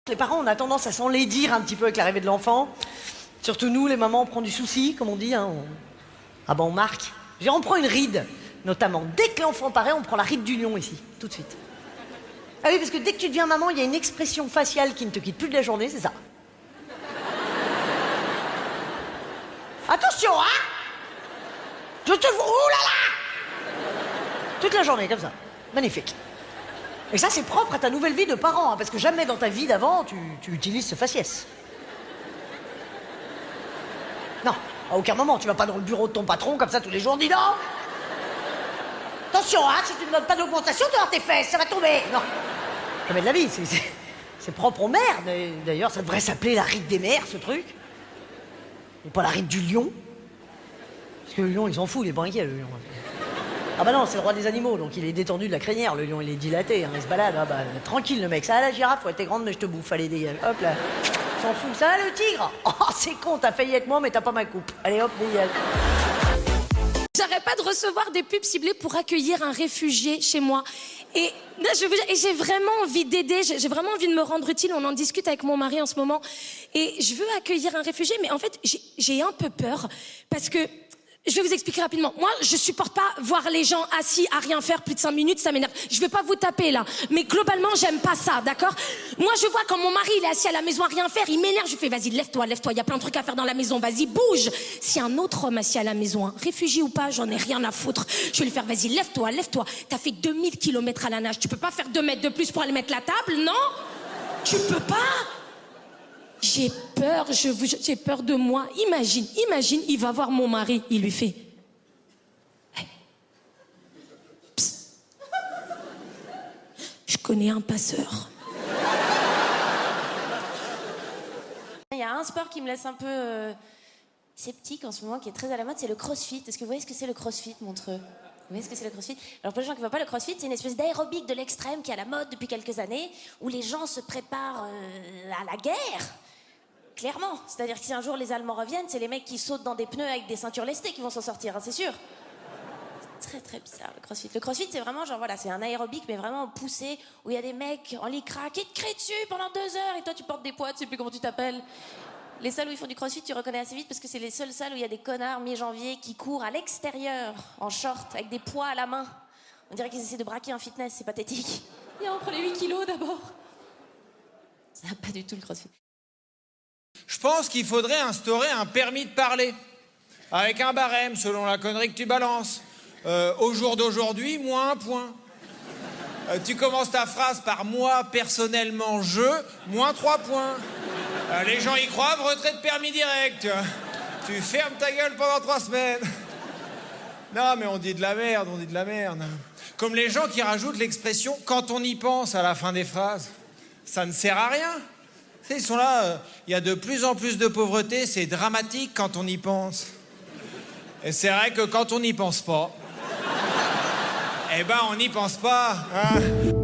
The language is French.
Les parents, on a tendance à s'enlaidir un petit peu avec l'arrivée de l'enfant. Surtout nous, les mamans, on prend du souci, comme on dit. Hein, Ah ben on marque. On prend une ride, notamment. Dès que l'enfant paraît, on prend la ride du lion ici, tout de suite. Ah oui, parce que dès que tu deviens maman, il y a une expression faciale qui ne te quitte plus de la journée, c'est ça. Attention, hein! Je te... Ouh là là! Toute la journée, comme ça. Magnifique. Et ça, c'est propre à ta nouvelle vie de parent, hein, parce que jamais dans ta vie d'avant, tu utilises ce faciès. Non, à aucun moment, tu vas pas dans le bureau de ton patron comme ça tous les jours, dis non. Attention, hein, si tu ne donnes pas d'augmentation, tu vas avoir tes fesses, ça va tomber. Non, jamais de la vie, c'est propre aux mères. D'ailleurs, ça devrait s'appeler la ride des mères, ce truc. Et pas la ride du lion. Parce que le lion, il s'en fout, il est pas inquiet, le lion. Ah bah non, c'est le roi des animaux, donc il est détendu de la crinière, le lion il est dilaté, hein, il se balade, ah bah tranquille le mec, ça la girafe, ouais t'es grande mais je te bouffe, allez dégage, hop là, s'en fout, ça le tigre, oh c'est con, t'as failli être moi mais t'as pas ma coupe, allez hop, dégage. J'arrête pas de recevoir des pubs ciblées pour accueillir un réfugié chez moi. Et là, j'ai vraiment envie d'aider, j'ai vraiment envie de me rendre utile, on en discute avec mon mari en ce moment. Et je veux accueillir un réfugié, mais en fait, j'ai un peu peur, parce que je vais vous expliquer rapidement. Moi, je supporte pas voir les gens assis à rien faire plus de 5 minutes, ça m'énerve. Je vais pas vous taper là, mais globalement, j'aime pas ça, d'accord? Moi, je vois quand mon mari, il est assis à la maison à rien faire, il m'énerve, je fais vas-y, lève-toi, il y a plein de trucs à faire dans la maison, vas-y, bouge. Si un autre homme assis à la maison, hein, réfugié ou pas, j'en ai rien à foutre. Je vais lui faire vas-y, lève-toi. T'as fait 2000 kilomètres à la nage, tu peux pas faire 2 mètres de plus pour aller mettre la table, non? Tu peux pas? J'ai peur, j'ai peur de moi. Imagine, il va voir mon mari, il lui fait... Hey. Psst. Je connais un passeur. Il y a un sport qui me laisse un peu sceptique en ce moment, qui est très à la mode, c'est le crossfit. Est-ce que vous voyez ce que c'est le crossfit, Montreux? Vous voyez ce que c'est le crossfit? Alors pour les gens qui ne voient pas, le crossfit, c'est une espèce d'aérobic de l'extrême qui est à la mode depuis quelques années, où les gens se préparent à la guerre. Clairement, c'est-à-dire que si un jour les Allemands reviennent, c'est les mecs qui sautent dans des pneus avec des ceintures lestées qui vont s'en sortir, hein, c'est sûr. C'est très très bizarre le crossfit. Le crossfit, c'est vraiment genre voilà, c'est un aérobic mais vraiment poussé, où il y a des mecs en lycra qui te crient dessus pendant 2 heures et toi tu portes des poids, tu sais plus comment tu t'appelles. Les salles où ils font du crossfit, tu reconnais assez vite parce que c'est les seules salles où il y a des connards mi-janvier qui courent à l'extérieur en short avec des poids à la main. On dirait qu'ils essaient de braquer un fitness, c'est pathétique. Et on prend les 8 kilos d'abord. Ça n'a pas du tout le crossfit. Je pense qu'il faudrait instaurer un permis de parler, avec un barème selon la connerie que tu balances. Au jour d'aujourd'hui, moins 1 point. Tu commences ta phrase par moi, personnellement, je, moins 3 points. Les gens y croient, retrait de permis direct, tu vois. Tu fermes ta gueule pendant 3 semaines. Non, mais on dit de la merde. Comme les gens qui rajoutent l'expression « quand on y pense » à la fin des phrases. Ça ne sert à rien. Tu sais, ils sont là, il y a de plus en plus de pauvreté, c'est dramatique quand on y pense. Et c'est vrai que quand on n'y pense pas, eh ben on n'y pense pas, hein.